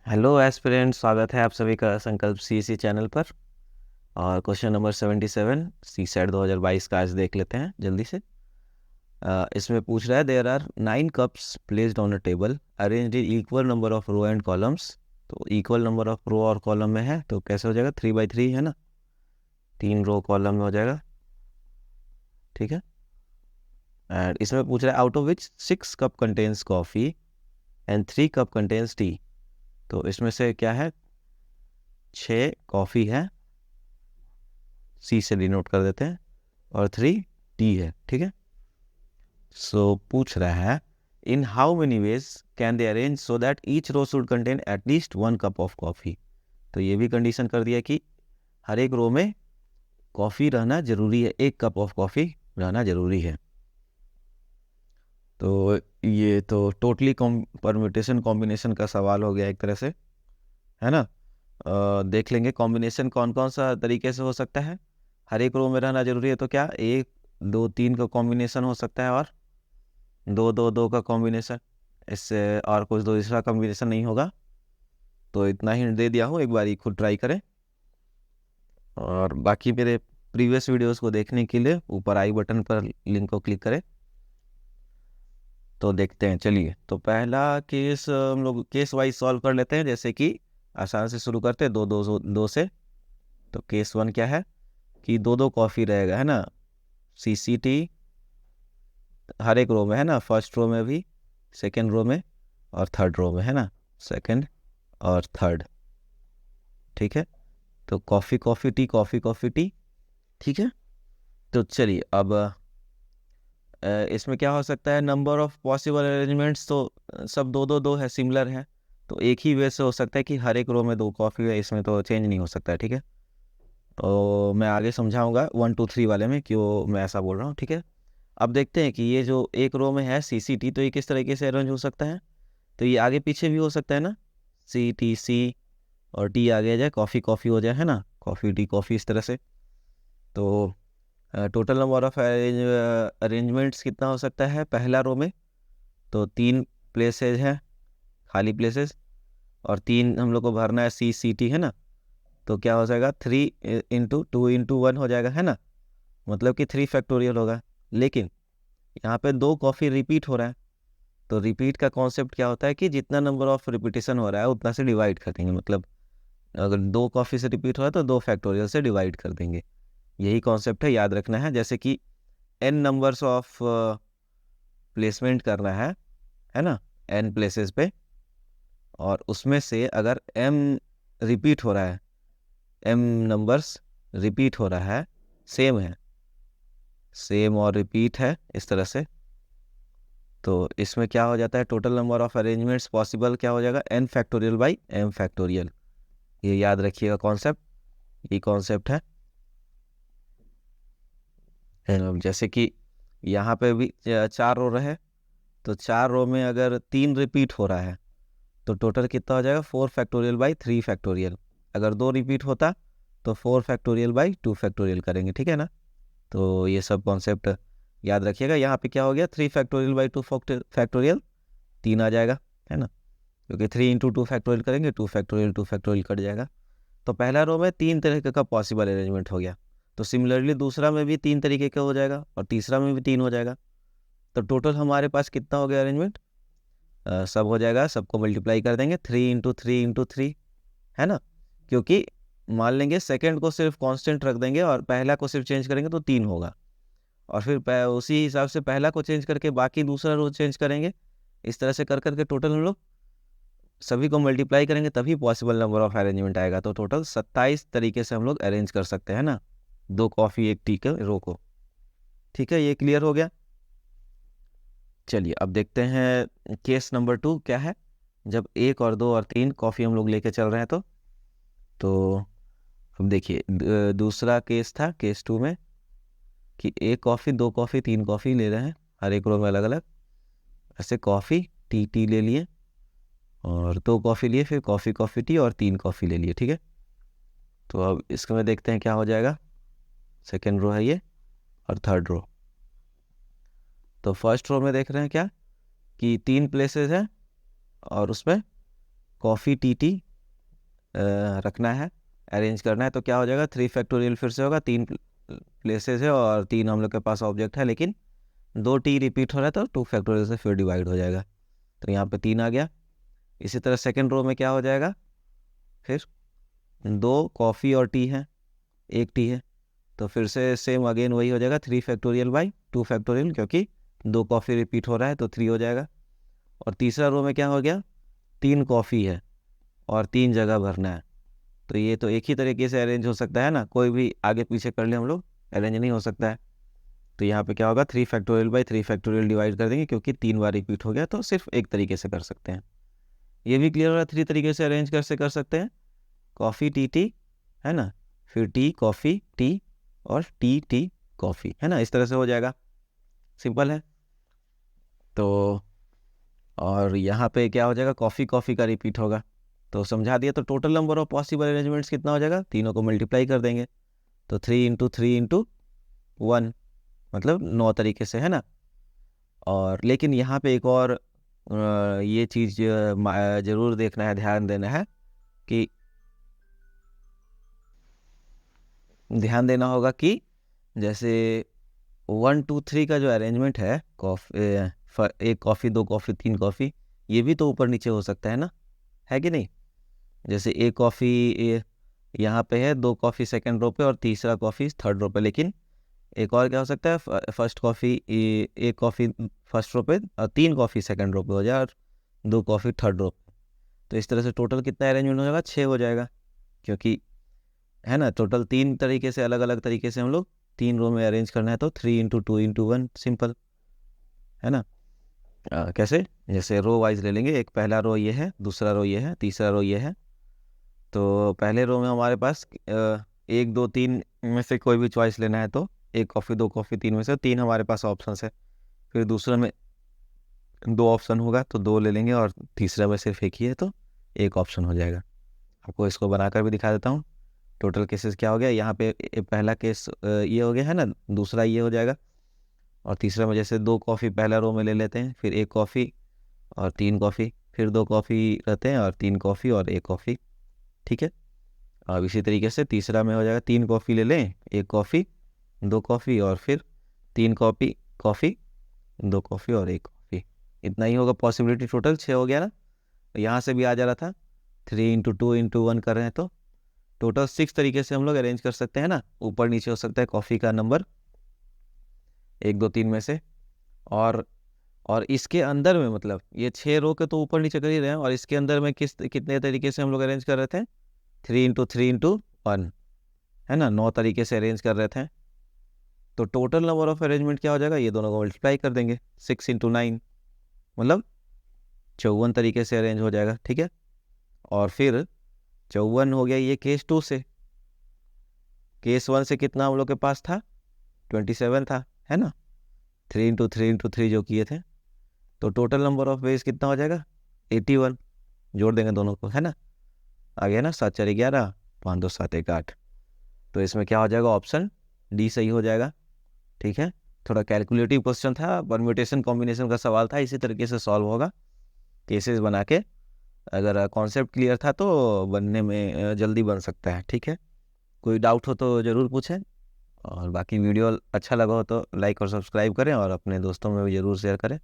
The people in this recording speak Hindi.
हेलो एस्पिरेंट, स्वागत है आप सभी का संकल्प सीएससी चैनल पर। और क्वेश्चन नंबर 77 सी सेट 2022 का आज देख लेते हैं जल्दी से। इसमें पूछ रहा है there are 9 cups placed on a table arranged in equal number of row and columns. तो इक्वल नंबर ऑफ रो और कॉलम में है तो कैसे हो जाएगा, 3/3 है ना, 3 रो कॉलम में हो जाएगा। ठीक है। एंड इसमें पूछ रहा है out of which 6 cup contains coffee and 3 cup contains T. तो इसमें से क्या है, 6 कॉफ़ी है, सी से डिनोट कर देते हैं, और 3 टी है। ठीक है। सो पूछ रहा है in how many ways can they arrange so that each row should contain at least 1 cup of coffee. तो ये भी कंडीशन कर दिया कि हर एक रो में कॉफ़ी रहना जरूरी है, 1 कप ऑफ कॉफ़ी रहना जरूरी है। तो ये तो टोटली परम्यूटेशन कॉम्बिनेशन का सवाल हो गया एक तरह से, है ना। देख लेंगे कॉम्बिनेशन कौन कौन सा तरीके से हो सकता है। हर एक रो में रहना जरूरी है तो क्या 1 2 3 का कॉम्बिनेशन हो सकता है, और 2 2 2 का कॉम्बिनेशन, इससे और कुछ दूसरा कॉम्बिनेशन नहीं होगा। तो इतना ही दे दिया हूँ, एक बार खुद ट्राई करें। और बाकी मेरे प्रीवियस वीडियोस को देखने के लिए ऊपर आई बटन पर लिंक को क्लिक करें। तो देखते हैं, चलिए। तो पहला केस हम लोग केस वाइज सॉल्व कर लेते हैं, जैसे कि आसान से शुरू करते हैं, 2 2 2 से। तो केस 1 क्या है कि 2 2 कॉफ़ी रहेगा, है ना। CCT हर एक रो में है ना, फर्स्ट रो में भी, सेकेंड रो में और थर्ड रो में, है ना, सेकेंड और थर्ड। ठीक है। तो coffee coffee tea, coffee coffee tea. ठीक है। तो चलिए अब इसमें क्या हो सकता है, नंबर ऑफ पॉसिबल अरेंजमेंट्स तो सब 2 2 2 है, सिमिलर है। तो एक ही वे से हो सकता है कि हर एक रो में 2 कॉफ़ी है, इसमें तो चेंज नहीं हो सकता है। ठीक है। तो मैं आगे समझाऊंगा 1 2 3 वाले में क्यों मैं ऐसा बोल रहा हूँ। ठीक है। अब देखते हैं कि ये जो एक रो में है CCT, तो ये किस तरीके से अरेंज हो सकता है। तो ये आगे पीछे भी हो सकता है ना, CTC, और टी आगे आ जाए, कॉफ़ी कॉफ़ी हो जाए, है ना, कॉफ़ी टी कॉफ़ी, इस तरह से। तो टोटल नंबर ऑफ अरेंजमेंट्स कितना हो सकता है पहला रो में। तो 3 प्लेसेज हैं, खाली प्लेसेस, और 3 हम लोग को भरना है, CCT, है ना। तो क्या हो जाएगा, 3 × 2 × 1 हो जाएगा, है ना, मतलब कि 3 फैक्टोरियल होगा। लेकिन यहाँ पे 2 कॉफ़ी रिपीट हो रहा है। तो रिपीट का कॉन्सेप्ट क्या होता है कि जितना नंबर ऑफ रिपीटेशन हो रहा है उतना से डिवाइड कर देंगे, मतलब अगर 2 कॉफ़ी से रिपीट हो रहा है तो 2 फैक्टोरियल से डिवाइड कर देंगे। यही कॉन्सेप्ट है, याद रखना है। जैसे कि n नंबर्स ऑफ प्लेसमेंट करना है ना, n प्लेसेस पे, और उसमें से अगर m रिपीट हो रहा है, m नंबर्स रिपीट हो रहा है, सेम है, सेम और रिपीट है, इस तरह से। तो इसमें क्या हो जाता है, total number of arrangements possible क्या हो जाएगा, n factorial by m factorial. ये याद रखिएगा कॉन्सेप्ट, ये कॉन्सेप्ट है। जैसे कि यहाँ पे भी 4 रो रहे, तो 4 रो में अगर 3 रिपीट हो रहा है तो टोटल कितना हो जाएगा, 4 फैक्टोरियल बाई 3 फैक्टोरियल। अगर 2 रिपीट होता तो 4 फैक्टोरियल बाई 2 फैक्टोरियल करेंगे। ठीक है ना। तो ये सब कॉन्सेप्ट याद रखिएगा। यहाँ पे क्या हो गया, 3 फैक्टोरियल बाई 2 फैक्टोरियल, 3 आ जाएगा, है ना, क्योंकि 3 × 2 फैक्टोरियल करेंगे, 2 फैक्टोरियल कट जाएगा। तो पहला रो में 3 तरीके का पॉसिबल अरेंजमेंट हो गया। तो सिमिलरली दूसरा में भी 3 तरीके का हो जाएगा, और तीसरा में भी 3 हो जाएगा। तो टोटल हमारे पास कितना हो गया अरेंजमेंट, सब हो जाएगा, सबको मल्टीप्लाई कर देंगे, 3 × 3 × 3, है ना। क्योंकि मान लेंगे सेकंड को सिर्फ कांस्टेंट रख देंगे और पहला को सिर्फ चेंज करेंगे तो 3 होगा, और फिर उसी हिसाब से पहला को चेंज करके बाकी दूसरा रो चेंज करेंगे। इस तरह से कर करके टोटल हम लोग सभी को मल्टीप्लाई करेंगे, तभी पॉसिबल नंबर ऑफ अरेंजमेंट आएगा। तो टोटल 27 तरीके से हम लोग अरेंज कर सकते हैं ना, 2 कॉफ़ी 1 टी के रो को। ठीक है, ये क्लियर हो गया। चलिए अब देखते हैं केस नंबर 2 क्या है, जब 1 और 2 और 3 कॉफ़ी हम लोग लेके चल रहे हैं। तो अब देखिए दूसरा केस था केस 2 में कि 1 कॉफ़ी 2 कॉफ़ी 3 कॉफ़ी ले रहे हैं, हर एक रो में अलग अलग, ऐसे कॉफ़ी टी टी ले लिए, और 2 कॉफ़ी लिए, फिर कॉफ़ी कॉफ़ी टी, और 3 कॉफ़ी ले लिए। ठीक है। तो अब इसके में देखते हैं क्या हो जाएगा। सेकेंड रो है ये, और थर्ड रो। तो फर्स्ट रो में देख रहे हैं क्या कि 3 प्लेसेस है और उसमें कॉफ़ी टी रखना है, अरेंज करना है। तो क्या हो जाएगा, 3 फैक्टोरियल फिर से होगा, 3 प्लेसेस है और 3 हम लोग के पास ऑब्जेक्ट है, लेकिन 2 टी रिपीट हो रहा है तो 2 फैक्टोरियल से फिर डिवाइड हो जाएगा। तो यहाँ पे 3 आ गया। इसी तरह सेकेंड रो में क्या हो जाएगा, फिर 2 कॉफ़ी और टी है, 1 टी है, तो फिर से सेम अगेन वही हो जाएगा, 3 फैक्टोरियल बाई 2 फैक्टोरियल, क्योंकि 2 कॉफ़ी रिपीट हो रहा है तो 3 हो जाएगा। और तीसरा रो में क्या हो गया, 3 कॉफ़ी है और 3 जगह भरना है। तो ये तो एक ही तरीके से अरेंज हो सकता है ना, कोई भी आगे पीछे कर ले हम लोग, अरेंज नहीं हो सकता है। तो यहाँ पे क्या होगा, 3 फैक्टोरियल बाई 3 फैक्टोरियल डिवाइड कर देंगे, क्योंकि 3 बार रिपीट हो गया तो सिर्फ एक तरीके से कर सकते हैं। ये भी क्लियर हो रहा है, 3 तरीके से अरेंज कैसे कर सकते हैं, कॉफ़ी टी टी है ना, फिर टी कॉफ़ी टी और टी टी कॉफ़ी, है ना, इस तरह से हो जाएगा, सिंपल है। तो और यहाँ पे क्या हो जाएगा, कॉफ़ी कॉफ़ी का रिपीट होगा, तो समझा दिया। तो total number of possible arrangements कितना हो जाएगा, तीनों को मल्टीप्लाई कर देंगे, तो 3 × 3 × 1, मतलब 9 तरीके से, है ना। और लेकिन यहाँ पे एक और ये चीज़ ज़रूर देखना है, ध्यान देना है कि ध्यान देना होगा कि जैसे 1 2 3 का जो अरेंजमेंट है, एक कॉफ़ी 2 कॉफ़ी 3 कॉफ़ी, ये भी तो ऊपर नीचे हो सकता है ना, है कि नहीं। जैसे एक कॉफ़ी यहाँ पे है, 2 कॉफ़ी सेकंड रो पे और तीसरा कॉफ़ी थर्ड रो पे, लेकिन एक और क्या हो सकता है, फर्स्ट कॉफ़ी, एक कॉफ़ी फर्स्ट रो पे और 3 कॉफ़ी सेकंड रो पे हो जाए और 2 कॉफ़ी थर्ड रो पे। तो इस तरह से टोटल कितना अरेंजमेंट हो जाएगा, 6 हो जाएगा, क्योंकि है ना, टोटल 3 तरीके से, अलग अलग तरीके से हम लोग 3 रो में अरेंज करना है, तो 3 × 2 × 1 सिंपल, है ना। कैसे, जैसे रो वाइज ले लेंगे, एक पहला रो ये है, दूसरा रो ये है, तीसरा रो ये है। तो पहले रो में हमारे पास 1 2 3 में से कोई भी चॉइस लेना है, तो एक कॉफ़ी 2 कॉफ़ी 3 में से 3 हमारे पास ऑप्शन है। फिर दूसरे में 2 ऑप्शन होगा तो 2 ले लेंगे, और तीसरा में सिर्फ एक ही है तो एक ऑप्शन हो जाएगा। आपको इसको बनाकर भी दिखा देता हूँ। टोटल केसेस क्या हो गया, यहाँ पे पहला केस ये हो गया है ना, दूसरा ये हो जाएगा, और तीसरा में जैसे 2 कॉफ़ी पहला रो में ले लेते हैं, फिर एक कॉफ़ी और 3 कॉफ़ी, फिर 2 कॉफ़ी रहते हैं और 3 कॉफ़ी और एक कॉफ़ी, ठीक है। अब इसी तरीके से तीसरा में हो जाएगा, 3 कॉफ़ी ले लें, एक कॉफ़ी 2 कॉफ़ी और फिर 3 कॉफ़ी कॉफ़ी 2 कॉफ़ी और एक कॉफ़ी, इतना ही होगा पॉसिबिलिटी। टोटल 6 हो गया ना, यहाँ से भी आ जा रहा था, 3 × 2 × 1 कर रहे हैं, तो टोटल 6 तरीके से हम लोग अरेंज कर सकते हैं ना, ऊपर नीचे हो सकता है कॉफ़ी का नंबर 1 2 3 में से। और इसके अंदर में, मतलब ये 6 रो के तो ऊपर नीचे कर ही रहे हैं, और इसके अंदर में कितने तरीके से हम लोग अरेंज कर रहे थे, 3 × 3 × 1, है ना, 9 तरीके से अरेंज कर रहे थे। तो टोटल नंबर ऑफ अरेंजमेंट क्या हो जाएगा, ये दोनों को मल्टीप्लाई कर देंगे, 6 × 9, मतलब 54 तरीके से अरेंज हो जाएगा, ठीक है। और फिर 54 हो गया ये केस 2 से, केस 1 से कितना हम लोग के पास था, 27 था, है ना, 3 × 3 × 3 जो किए थे। तो टोटल नंबर ऑफ वेज कितना हो जाएगा, 81, जोड़ देंगे दोनों को, है ना, आ गया ना, 7 4 11, 5 2 7 1 8। तो इसमें क्या हो जाएगा, ऑप्शन डी सही हो जाएगा, ठीक है। थोड़ा कैलकुलेटिव क्वेश्चन था, परम्यूटेशन कॉम्बिनेशन का सवाल था, इसी तरीके से सॉल्व होगा केसेस बना के। अगर कॉन्सेप्ट क्लियर था तो बनने में जल्दी बन सकता है, ठीक है। कोई डाउट हो तो ज़रूर पूछें, और बाकी वीडियो अच्छा लगा हो तो लाइक और सब्सक्राइब करें, और अपने दोस्तों में भी ज़रूर शेयर करें।